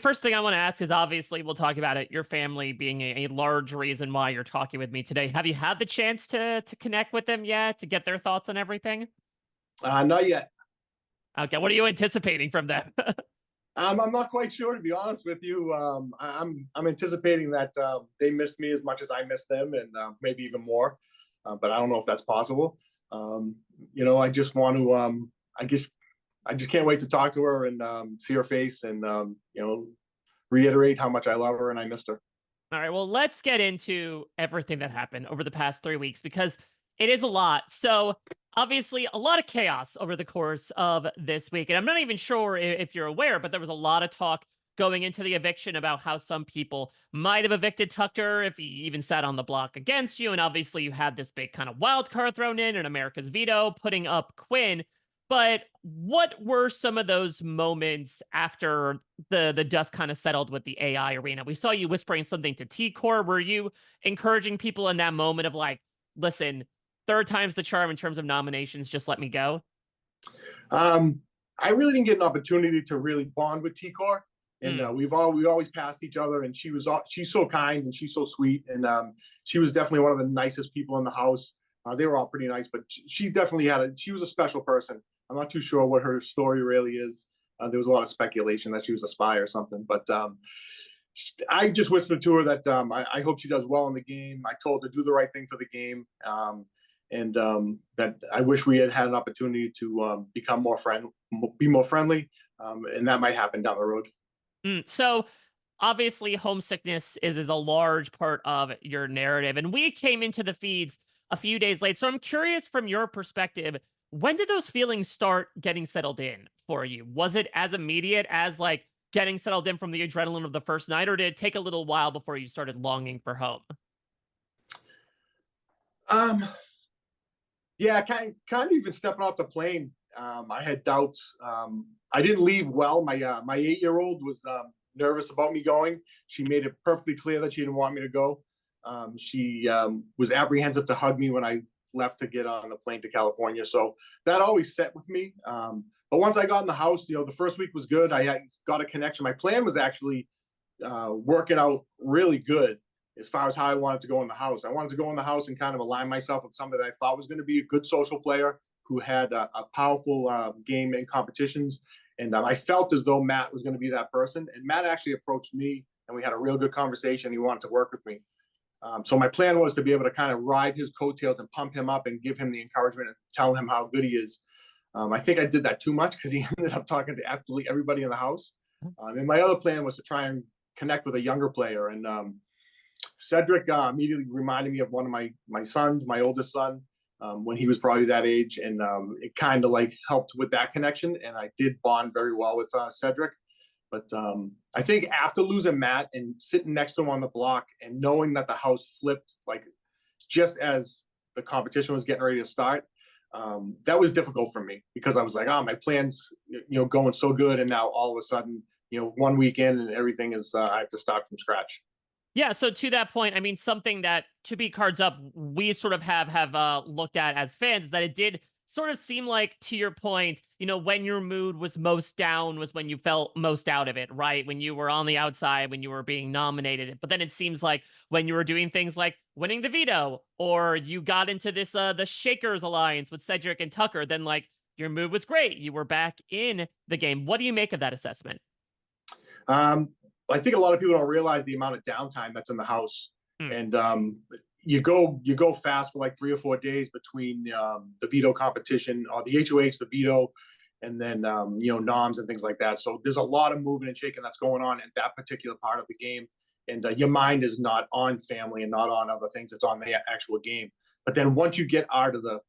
First thing I want to ask is obviously we'll talk about it, your family being a large reason why you're talking with me today. Have you had the chance to connect with them yet, to get their thoughts on everything? Not yet. Okay, what are you anticipating from them? I'm not quite sure, to be honest with you. I'm anticipating that they missed me as much as I missed them, and maybe even more. But I don't know if that's possible. Um, I just want to. I just can't wait to talk to her and see her face, and reiterate how much I love her and I missed her. All right, well, let's get into everything that happened over the past 3 weeks because it is a lot. So, obviously, a lot of chaos over the course of this week. And I'm not even sure if you're aware, but there was a lot of talk going into the eviction about how some people might have evicted Tucker if he even sat on the block against you. And obviously, you had this big kind of wild card thrown in and America's veto putting up Quinn. But what were some of those moments after the dust kind of settled with the AI arena? We saw you whispering something to T Core. Were you encouraging people in that moment of like, listen, third time's the charm in terms of nominations, just let me go? Um, I really didn't get an opportunity to really bond with T-Core, and Hmm. we always passed each other. And she's so kind and she's so sweet, and she was definitely one of the nicest people in the house. They were all pretty nice, but she definitely she was a special person. I'm not too sure what her story really is. There was a lot of speculation that she was a spy or something, but I just whispered to her that I hope she does well in the game. I told her to do the right thing for the game, and that I wish we had had an opportunity to become be more friendly, and that might happen down the road. So obviously, homesickness is a large part of your narrative, and we came into the feeds a few days late. So I'm curious from your perspective, when did those feelings start getting settled in for you? Was it as immediate as like getting settled in from the adrenaline of the first night, or did it take a little while before you started longing for home? Um, yeah, kind of even stepping off the plane. I had doubts. I didn't leave well. My 8 year old was nervous about me going. She made it perfectly clear that she didn't want me to go. She was apprehensive to hug me when I left to get on the plane to California. So that always set with me. But once I got in the house, the first week was good. Got a connection. My plan was actually working out really good as far as how I wanted to go in the house. I wanted to go in the house and kind of align myself with somebody that I thought was going to be a good social player who had a powerful game in competitions. And I felt as though Matt was going to be that person. And Matt actually approached me and we had a real good conversation. He wanted to work with me. So my plan was to be able to kind of ride his coattails and pump him up and give him the encouragement and tell him how good he is. I think I did that too much because he ended up talking to absolutely everybody in the house. And my other plan was to try and connect with a younger player. And Cedric immediately reminded me of one of my sons, my oldest son, when he was probably that age, and it kind of like helped with that connection. And I did bond very well with Cedric. But I think after losing Matt and sitting next to him on the block and knowing that the house flipped like just as the competition was getting ready to start, that was difficult for me because I was like, oh, my plans, going so good, and now all of a sudden, one weekend and everything is I have to start from scratch. Yeah, so to that point, I mean, something that to be cards up, we sort of have looked at as fans that it did sort of seem like, to your point, when your mood was most down was when you felt most out of it, right? When you were on the outside, when you were being nominated. But then it seems like when you were doing things like winning the veto, or you got into this the Shakers alliance with Cedric and Tucker, then like your mood was great. You were back in the game. What do you make of that assessment? Um, I think a lot of people don't realize the amount of downtime that's in the house, Hmm. and you go fast for like 3 or 4 days between the veto competition or the HOH, the veto, and then noms and things like that. So there's a lot of moving and shaking that's going on in that particular part of the game, and your mind is not on family and not on other things. It's on the actual game. But then once you get out of the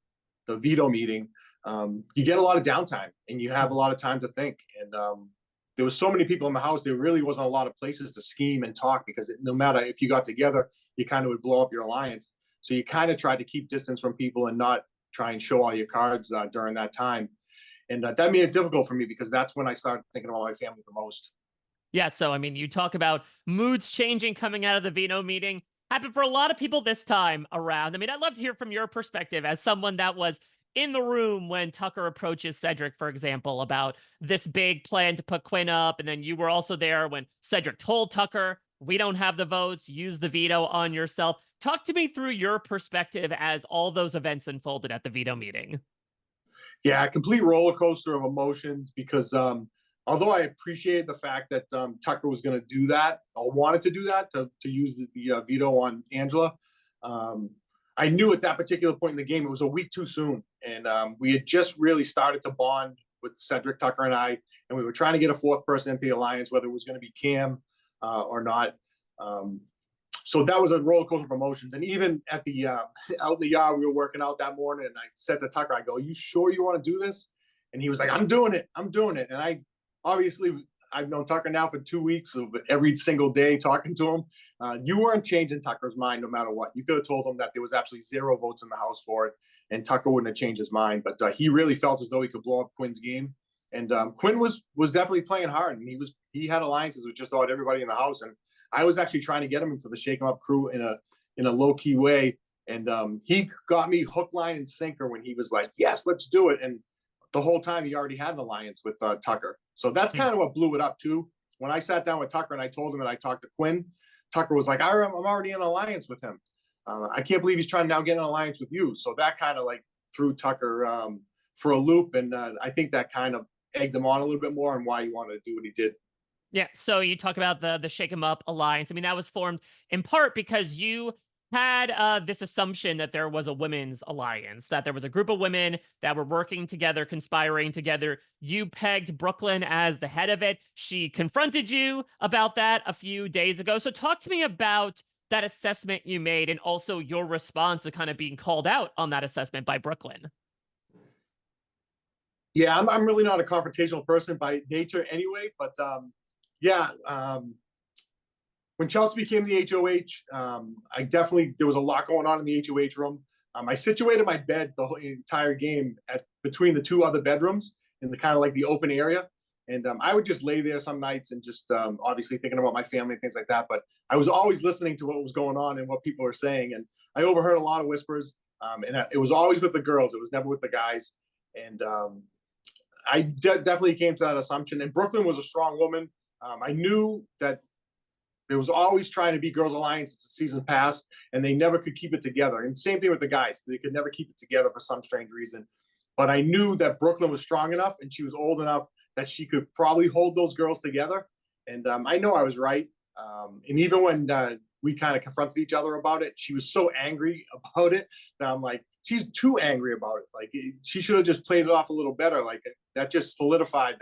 veto meeting, you get a lot of downtime and you have a lot of time to think. And there was so many people in the house. There really wasn't a lot of places to scheme and talk because no matter if you got together, you kind of would blow up your alliance. So you kind of tried to keep distance from people and not try and show all your cards during that time. And that made it difficult for me because that's when I started thinking about my family the most. Yeah, so I mean, you talk about moods changing coming out of the Vino meeting. Happened for a lot of people this time around. I mean, I'd love to hear from your perspective as someone that was in the room when Tucker approaches Cedric, for example, about this big plan to put Quinn up. And then you were also there when Cedric told Tucker, we don't have the votes, use the veto on yourself. Talk to me through your perspective as all those events unfolded at the veto meeting. Yeah, a complete roller coaster of emotions because although I appreciated the fact that Tucker was going to do that or wanted to do that to use the veto on Angela, I knew at that particular point in the game it was a week too soon, and we had just really started to bond with Cedric, Tucker, and I, and we were trying to get a fourth person into the alliance, whether it was going to be Cam or not. So that was a roller coaster of emotions. And even at the out in the yard, we were working out that morning, and I said to Tucker, I go, "You sure you want to do this?" And he was like, "I'm doing it. I'm doing it." And I've known Tucker now for 2 weeks of every single day talking to him. You weren't changing Tucker's mind no matter what. You could have told him that there was absolutely 0 votes in the House for it, and Tucker wouldn't have changed his mind. But he really felt as though he could blow up Quinn's game. And Quinn was definitely playing hard, and he had alliances with just about everybody in the House. And I was actually trying to get him into the Shake 'em Up crew in a low key way, and he got me hook, line, and sinker when he was like, "Yes, let's do it." And the whole time he already had an alliance with Tucker, so that's kind of what blew it up too. When I sat down with Tucker and I told him that I talked to Quinn, Tucker was like, "I'm already in an alliance with him. I can't believe he's trying to now get an alliance with you." So that kind of like threw Tucker for a loop, and I think that kind of egged him on a little bit more and why he wanted to do what he did. Yeah, so you talk about the Shake 'em Up alliance. I mean, that was formed in part because you had this assumption that there was a women's alliance, that there was a group of women that were working together, conspiring together. You pegged Brooklyn as the head of it. She confronted you about that a few days ago. So talk to me about that assessment you made and also your response to kind of being called out on that assessment by Brooklyn. Yeah, I'm really not a confrontational person by nature anyway, but yeah, when Chelsea became the HOH, there was a lot going on in the HOH room. I situated my bed the whole entire game between the 2 other bedrooms in the kind of like the open area, and I would just lay there some nights and just obviously thinking about my family and things like that. But I was always listening to what was going on and what people were saying, and I overheard a lot of whispers, and it was always with the girls. It was never with the guys, and I definitely came to that assumption. And Brooklyn was a strong woman. I knew that there was always trying to be girls' alliance as the season passed, and they never could keep it together. And same thing with the guys; they could never keep it together for some strange reason. But I knew that Brooklyn was strong enough, and she was old enough that she could probably hold those girls together. And I know I was right. And even when we kind of confronted each other about it, she was so angry about it that I'm like, she's too angry about it. Like she should have just played it off a little better. Like that just solidified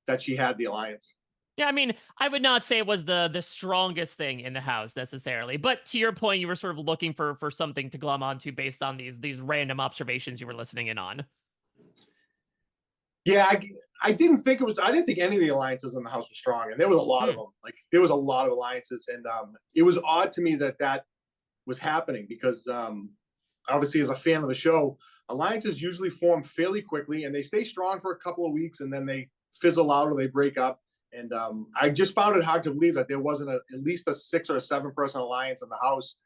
that she had the alliance. Yeah, I mean, I would not say it was the strongest thing in the house necessarily, but to your point, you were sort of looking for something to glom onto based on these random observations you were listening in on. Yeah, I didn't think it was. I didn't think any of the alliances in the house were strong, and there was a lot of them. Like there was a lot of alliances, and it was odd to me that was happening because obviously, as a fan of the show, alliances usually form fairly quickly, and they stay strong for a couple of weeks, and then they fizzle out or they break up. And I just found it hard to believe that there wasn't at least a 6 or 7 person alliance in the house.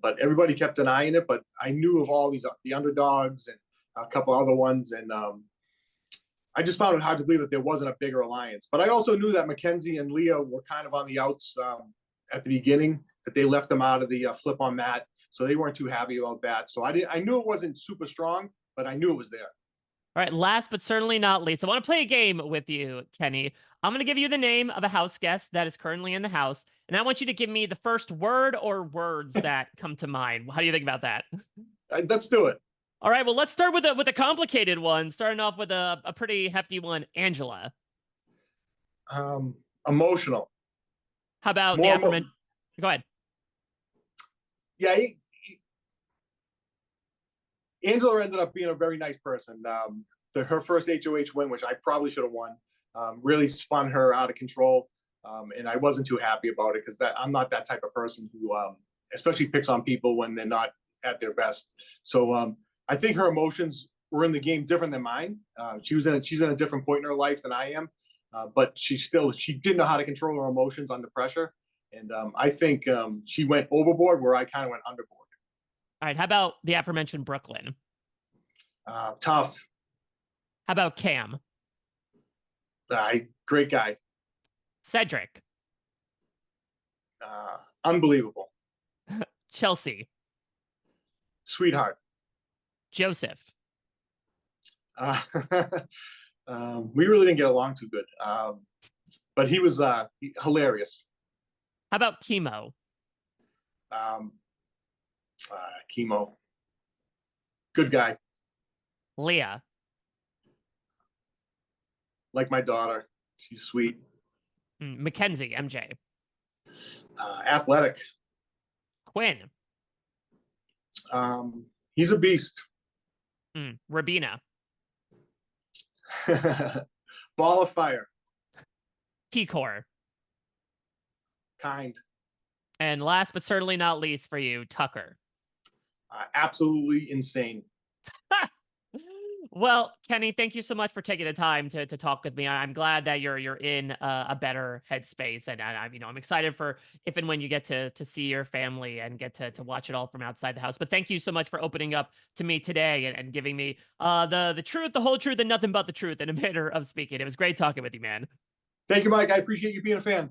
But everybody kept denying it. But I knew of all the underdogs and a couple other ones, and I just found it hard to believe that there wasn't a bigger alliance. But I also knew that Mackenzie and Leah were kind of on the outs at the beginning, that they left them out of the flip on Matt. So they weren't too happy about that. So I knew it wasn't super strong, but I knew it was there. All right, last but certainly not least, I want to play a game with you, Kenny. I'm going to give you the name of a house guest that is currently in the house, and I want you to give me the first word or words that come to mind. How do you think about that? Let's do it. All right, well, let's start with a complicated one, starting off with a pretty hefty one, Angela. Emotional. How about the aforementioned? Go ahead. Yeah, Angela ended up being a very nice person. Her first HOH win, which I probably should have won, really spun her out of control, and I wasn't too happy about it because I'm not that type of person who, especially picks on people when they're not at their best. So I think her emotions were in the game different than mine. She's in a different point in her life than I am, but she didn't know how to control her emotions under pressure, and I think she went overboard where I kind of went underboard. All right, how about the aforementioned Brooklyn? Tough. How about Cam? Great guy. Cedric? Unbelievable. Chelsea? Sweetheart. Joseph? Uh, we really didn't get along too good. But he was hilarious. How about Chemo? Um, Chemo. Good guy. Leah? Like my daughter. She's sweet. Mackenzie? MJ? Athletic. Quinn? He's a beast. Rabina? Ball of fire. T-Core? Kind. And last but certainly not least for you, Tucker? Absolutely insane. Well, Kenney, thank you so much for taking the time to talk with me. I'm glad that you're in a better headspace, and I'm excited for if and when you get to see your family and get to watch it all from outside the house. But thank you so much for opening up to me today and giving me the truth, the whole truth, and nothing but the truth in a manner of speaking. It was great talking with you, man. Thank you, Mike. I appreciate you being a fan.